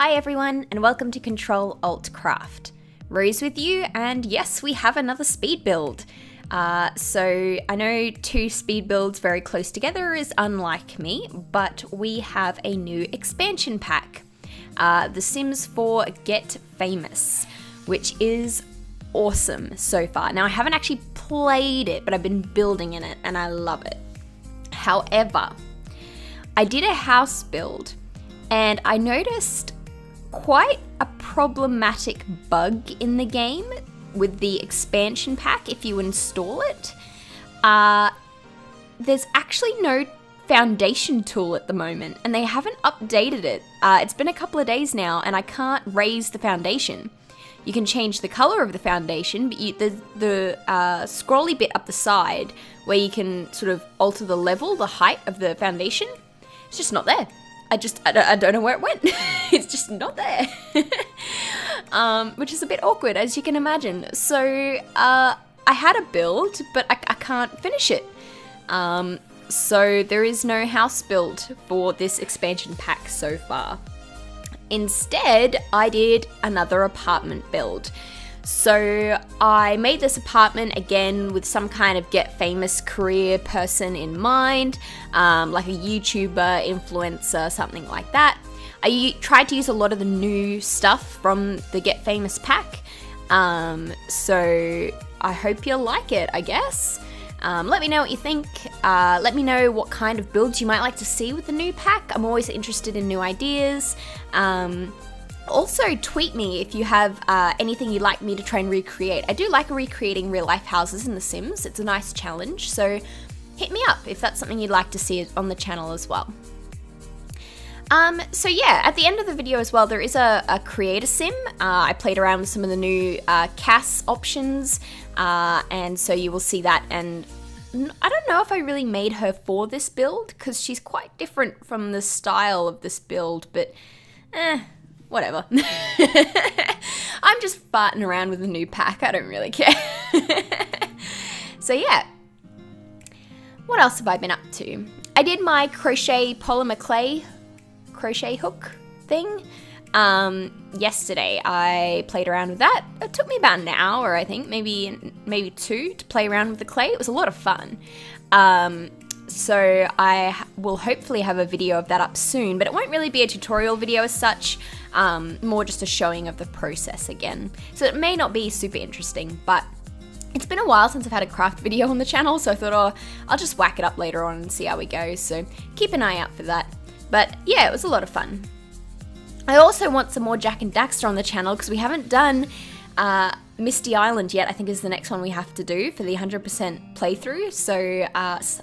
Hi everyone, and welcome to Ctrl Alt Craft. Rose with you, and yes, we have another speed build. So I know two speed builds very close together is unlike me, but we have a new expansion pack, The Sims 4 Get Famous, which is awesome so far. Now I haven't actually played it, but I've been building in it and I love it. However, I did a house build and I noticed quite a problematic bug in the game with the expansion pack if you install it. There's actually no foundation tool at the moment and they haven't updated it. It's been a couple of days now and I can't raise the foundation. You can change the color of the foundation, but the scrolly bit up the side where you can sort of alter the level, the height of the foundation, it's just not there. I don't know where it went. It's just not there. Which is a bit awkward, as you can imagine. So I had a build, but I can't finish it. So there is no house build for this expansion pack so far. Instead, I did another apartment build. So I made this apartment again with some kind of get famous career person in mind, like a YouTuber, influencer, something like that. I tried to use a lot of the new stuff from the Get Famous pack, so I hope you'll like it, I guess. Let me know what you think. Let me know what kind of builds you might like to see with the new pack. I'm always interested in new ideas. Also, tweet me if you have anything you'd like me to try and recreate. I do like recreating real life houses in The Sims. It's a nice challenge, so hit me up if that's something you'd like to see on the channel as well. So yeah, at the end of the video as well, there is a creator sim. I played around with some of the new CAS options, and so you will see that. And I don't know if I really made her for this build, because she's quite different from the style of this build, but whatever. I'm just farting around with a new pack. I don't really care. So yeah. What else have I been up to? I did my crochet polymer clay crochet hook thing yesterday. I played around with that. It took me about an hour, I think, maybe two to play around with the clay. It was a lot of fun. So I will hopefully have a video of that up soon, but it won't really be a tutorial video as such, more just a showing of the process again. So it may not be super interesting, but it's been a while since I've had a craft video on the channel, so I thought, oh, I'll just whack it up later on and see how we go, so keep an eye out for that. But yeah, it was a lot of fun. I also want some more Jack and Daxter on the channel because we haven't done Misty Island yet. I think is the next one we have to do for the 100% playthrough. So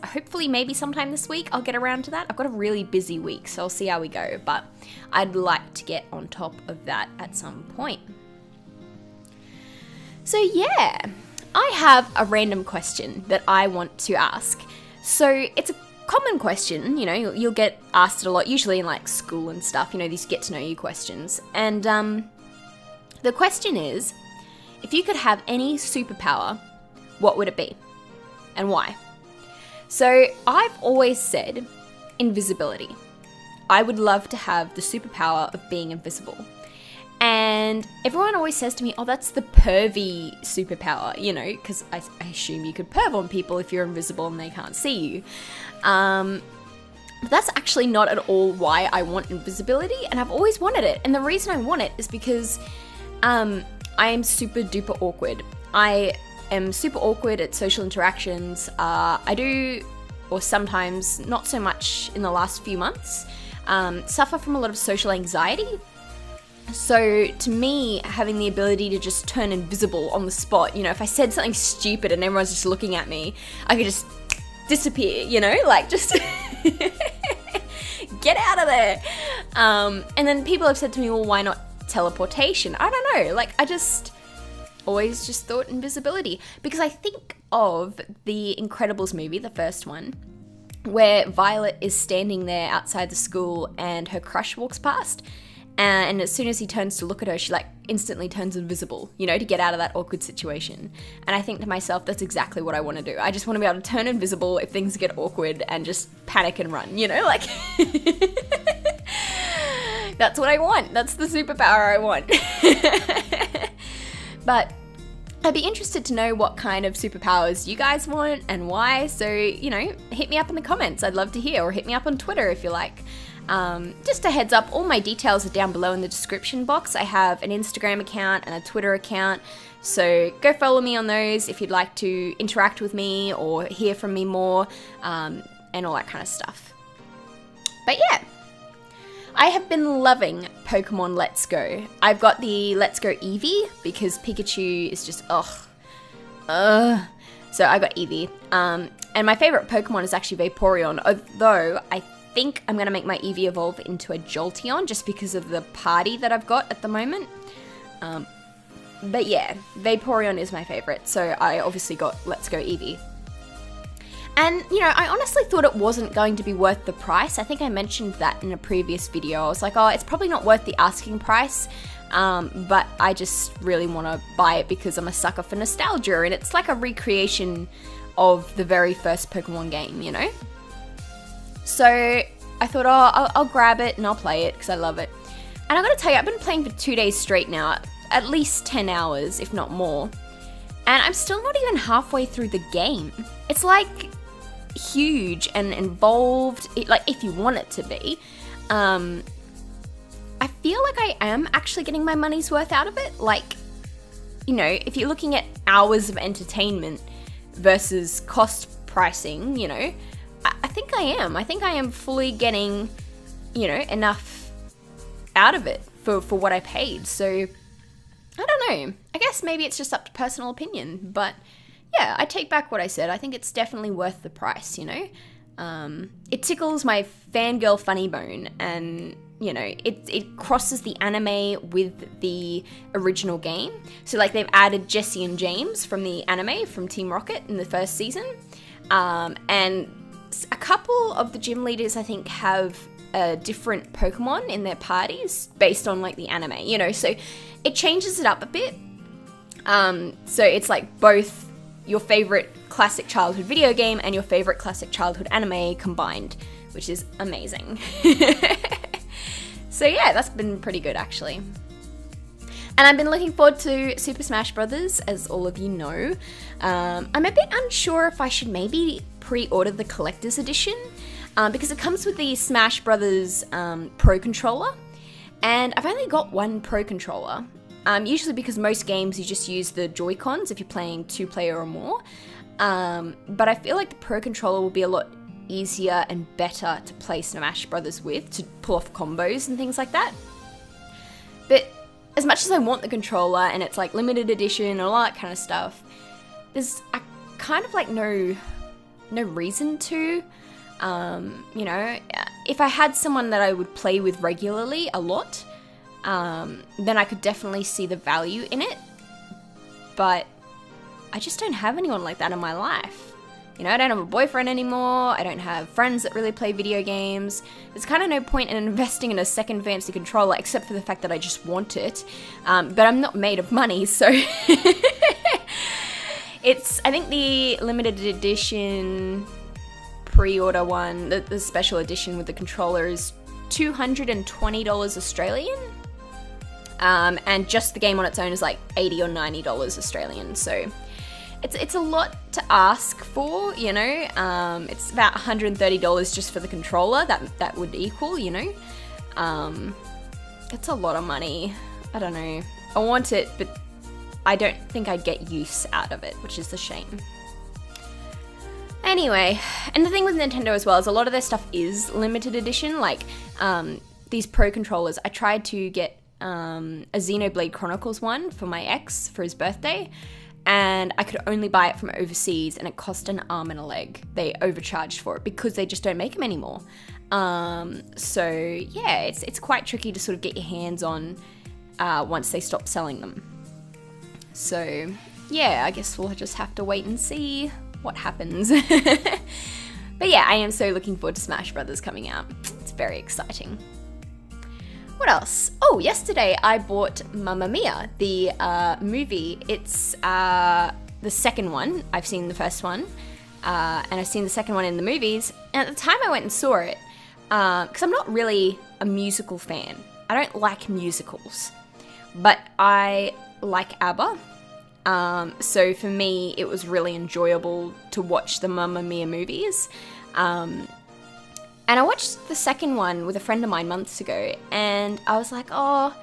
hopefully maybe sometime this week I'll get around to that. I've got a really busy week, so I'll see how we go. But I'd like to get on top of that at some point. So yeah, I have a random question that I want to ask. So it's a common question, you know, you'll get asked it a lot, usually in like school and stuff, you know, these get to know you questions. And the question is, if you could have any superpower, what would it be? And why? So I've always said invisibility. I would love to have the superpower of being invisible. And everyone always says to me, oh, that's the pervy superpower, you know, because I assume you could perv on people if you're invisible and they can't see you. But that's actually not at all why I want invisibility, and I've always wanted it. And the reason I want it is because I am super duper awkward. I am super awkward at social interactions. I do, or sometimes not so much in the last few months, suffer from a lot of social anxiety. So to me, having the ability to just turn invisible on the spot, you know, if I said something stupid and everyone's just looking at me, I could just disappear, you know, like just get out of there. And then people have said to me, well, why not teleportation? I don't know, like I just always just thought invisibility, because I think of the Incredibles movie, the first one, where Violet is standing there outside the school and her crush walks past. And as soon as he turns to look at her, she like instantly turns invisible, you know, to get out of that awkward situation. And I think to myself, that's exactly what I want to do. I just want to be able to turn invisible if things get awkward and just panic and run, you know, like That's what I want. That's the superpower I want. But I'd be interested to know what kind of superpowers you guys want and why. So, you know, hit me up in the comments. I'd love to hear, or hit me up on Twitter if you like. Just a heads up, all my details are down below in the description box. I have an Instagram account and a Twitter account. So go follow me on those if you'd like to interact with me or hear from me more, and all that kind of stuff. But yeah, I have been loving Pokemon Let's Go. I've got the Let's Go Eevee because Pikachu is just, So I got Eevee. And my favorite Pokemon is actually Vaporeon, although I think I'm going to make my Eevee evolve into a Jolteon just because of the party that I've got at the moment. But yeah, Vaporeon is my favorite, so I obviously got Let's Go Eevee. And, you know, I honestly thought it wasn't going to be worth the price. I think I mentioned that in a previous video. I was like, oh, it's probably not worth the asking price, but I just really want to buy it because I'm a sucker for nostalgia, and it's like a recreation of the very first Pokemon game, you know? So I thought, oh, I'll grab it and I'll play it because I love it. And I gotta tell you, I've been playing for 2 days straight now, at least 10 hours, if not more. And I'm still not even halfway through the game. It's like huge and involved, like if you want it to be. I feel like I am actually getting my money's worth out of it. Like, you know, if you're looking at hours of entertainment versus cost pricing, you know, I think I am. I think I am fully getting, you know, enough out of it for what I paid. So I don't know. I guess maybe it's just up to personal opinion, but yeah, I take back what I said. I think it's definitely worth the price, you know? It tickles my fangirl funny bone, and, you know, it crosses the anime with the original game. So, like, they've added Jesse and James from the anime, from Team Rocket in the first season. And a couple of the gym leaders, I think, have different Pokemon in their parties based on, like, the anime, you know? So it changes it up a bit. So it's like both your favorite classic childhood video game and your favorite classic childhood anime combined, which is amazing. So yeah, that's been pretty good actually. And I've been looking forward to Super Smash Bros., as all of you know. I'm a bit unsure if I should maybe pre-order the collector's edition, because it comes with the Smash Bros. Pro Controller, and I've only got one Pro Controller. Usually because most games you just use the Joy-Cons if you're playing 2-player or more. But I feel like the Pro Controller will be a lot easier and better to play Smash Brothers with, to pull off combos and things like that. But as much as I want the controller and it's like limited edition and all that kind of stuff, there's kind of like no reason to. You know, if I had someone that I would play with regularly a lot, then I could definitely see the value in it. But I just don't have anyone like that in my life. You know, I don't have a boyfriend anymore. I don't have friends that really play video games. There's kind of no point in investing in a second fancy controller except for the fact that I just want it. But I'm not made of money, so it's, I think the limited edition pre-order one, the special edition with the controller is $220 Australian. And just the game on its own is like $80 or $90 Australian. So it's a lot to ask for, you know. It's about $130 just for the controller. That would equal, you know. It's a lot of money. I don't know. I want it, but I don't think I'd get use out of it, which is a shame. Anyway, and the thing with Nintendo as well is a lot of their stuff is limited edition. Like these Pro controllers, I tried to get a Xenoblade Chronicles one for my ex for his birthday, and I could only buy it from overseas, and it cost an arm and a leg. They overcharged for it because they just don't make them anymore. So yeah, it's quite tricky to sort of get your hands on once they stop selling them. So yeah, I guess we'll just have to wait and see what happens. But yeah, I am so looking forward to Smash Brothers coming out. It's very exciting. What else? Oh, yesterday I bought Mamma Mia, the movie. It's the second one. I've seen the first one, and I've seen the second one in the movies. And at the time I went and saw it, because I'm not really a musical fan. I don't like musicals, but I like ABBA. So for me, it was really enjoyable to watch the Mamma Mia movies. And I watched the second one with a friend of mine months ago, and I was like, oh,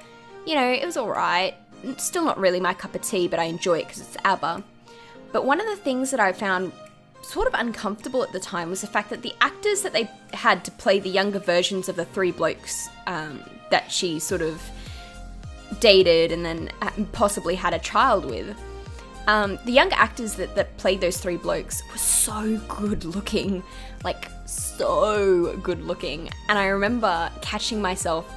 you know, it was alright. Still not really my cup of tea, but I enjoy it because it's ABBA. But one of the things that I found sort of uncomfortable at the time was the fact that the actors that they had to play the younger versions of the three blokes that she sort of dated and then possibly had a child with, the younger actors that played those three blokes were so good looking, like so good looking. And I remember catching myself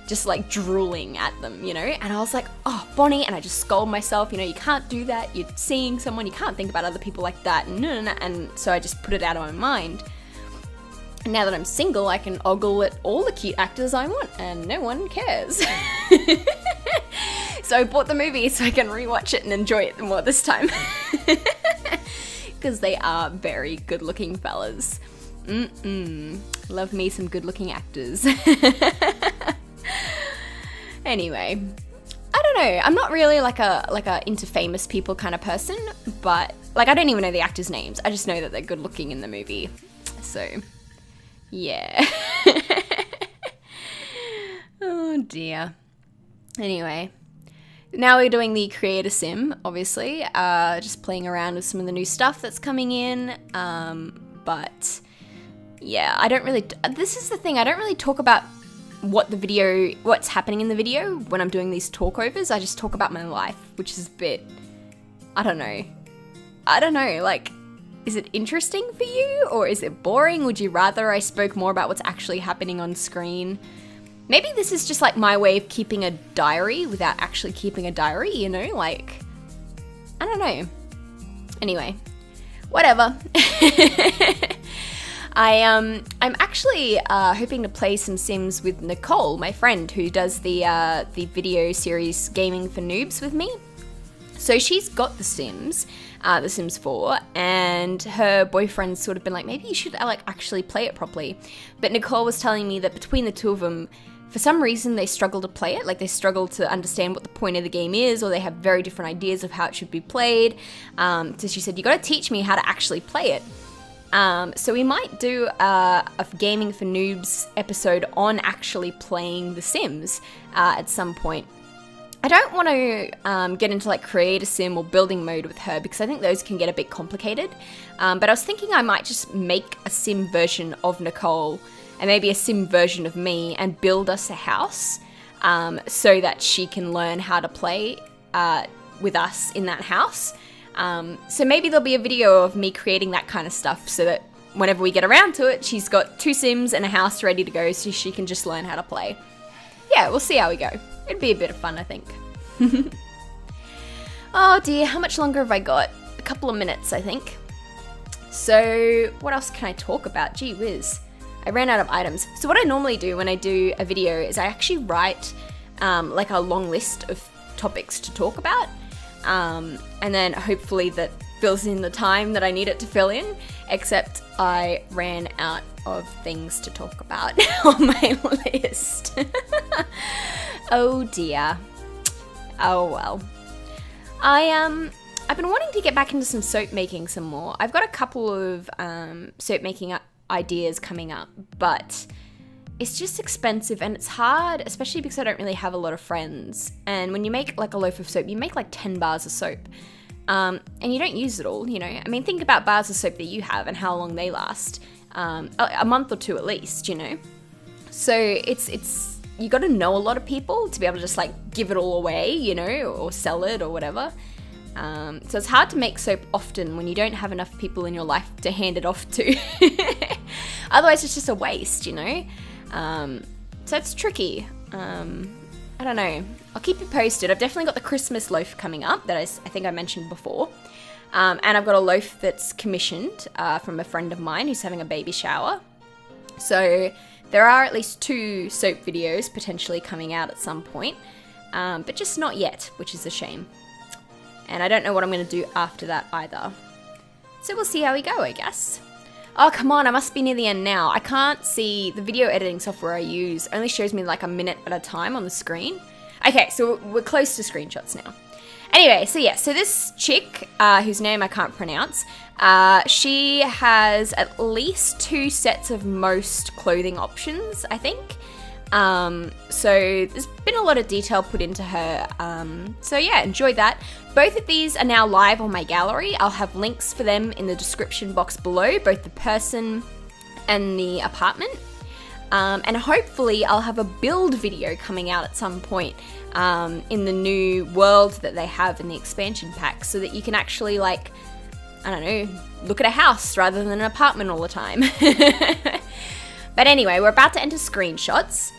just like drooling at them, you know, and I was like, oh, Bonnie, and I just scold myself, you know, you can't do that, you're seeing someone, you can't think about other people like that, and so I just put it out of my mind. And now that I'm single, I can ogle at all the cute actors I want, and no one cares. So I bought the movie so I can rewatch it and enjoy it more this time. Because they are very good looking fellas. Love me some good looking actors. Anyway, I don't know. I'm not really like a into famous people kind of person, but like I don't even know the actors' names. I just know that they're good looking in the movie. So, yeah. Oh dear. Anyway, now we're doing the creator sim, obviously. Just playing around with some of the new stuff that's coming in. But yeah, this is the thing. I don't really talk about what's happening in the video when I'm doing these talkovers. I just talk about my life, which is a bit, I don't know, like, is it interesting for you or is it boring? Would you rather I spoke more about what's actually happening on screen? Maybe this is just like my way of keeping a diary without actually keeping a diary, you know, like, I don't know. Anyway, whatever. I'm actually hoping to play some Sims with Nicole, my friend, who does the video series Gaming for Noobs with me. So she's got The Sims 4, and her boyfriend's sort of been like, maybe you should like actually play it properly. But Nicole was telling me that between the two of them, for some reason they struggle to play it, like they struggle to understand what the point of the game is, or they have very different ideas of how it should be played. So she said, you got to teach me how to actually play it. So we might do a Gaming for Noobs episode on actually playing The Sims at some point. I don't want to get into like creator sim or building mode with her because I think those can get a bit complicated. But I was thinking I might just make a sim version of Nicole and maybe a sim version of me and build us a house so that she can learn how to play with us in that house. So maybe there'll be a video of me creating that kind of stuff so that whenever we get around to it, she's got 2 Sims and a house ready to go so she can just learn how to play. Yeah, we'll see how we go. It'd be a bit of fun, I think. Oh dear, how much longer have I got? A couple of minutes, I think. So what else can I talk about? Gee whiz. I ran out of items. So what I normally do when I do a video is I actually write like a long list of topics to talk about. And then hopefully that fills in the time that I need it to fill in, except I ran out of things to talk about on my list. Oh dear. Oh well. I've been wanting to get back into some soap making some more. I've got a couple of soap making ideas coming up, but it's just expensive and it's hard, especially because I don't really have a lot of friends. And when you make like a loaf of soap, you make like 10 bars of soap. And you don't use it all, you know. I mean, think about bars of soap that you have and how long they last. A month or two at least, you know. So it's you got to know a lot of people to be able to just like give it all away, you know, or sell it or whatever. So it's hard to make soap often when you don't have enough people in your life to hand it off to. Otherwise it's just a waste, you know. So it's tricky. I don't know. I'll keep you posted. I've definitely got the Christmas loaf coming up that I think I mentioned before. And I've got a loaf that's commissioned from a friend of mine who's having a baby shower. So there are at least 2 soap videos potentially coming out at some point, but just not yet, which is a shame. And I don't know what I'm going to do after that either. So we'll see how we go, I guess. Oh, come on, I must be near the end now. I can't see the video editing software I use. Only shows me like a minute at a time on the screen. Okay, so we're close to screenshots now. Anyway, so yeah, so this chick, whose name I can't pronounce, she has at least 2 sets of most clothing options, I think. So there's been a lot of detail put into her. So yeah, enjoy that. Both of these are now live on my gallery. I'll have links for them in the description box below, both the person and the apartment. And hopefully I'll have a build video coming out at some point in the new world that they have in the expansion pack, so that you can actually, like, I don't know, look at a house rather than an apartment all the time. But anyway, we're about to enter screenshots.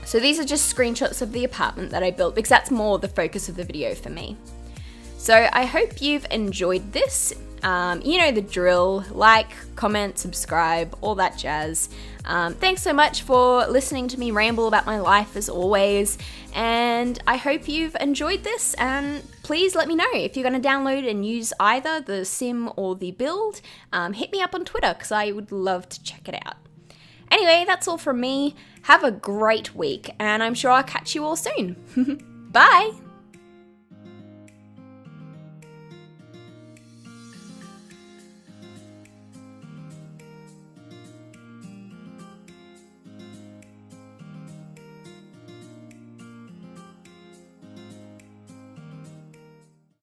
So these are just screenshots of the apartment that I built, because that's more the focus of the video for me. So I hope you've enjoyed this. You know the drill: like, comment, subscribe, all that jazz. Thanks so much for listening to me ramble about my life as always, and I hope you've enjoyed this, and please let me know if you're going to download and use either the sim or the build. Hit me up on Twitter, because I would love to check it out. Anyway, that's all from me. Have a great week, and I'm sure I'll catch you all soon. Bye!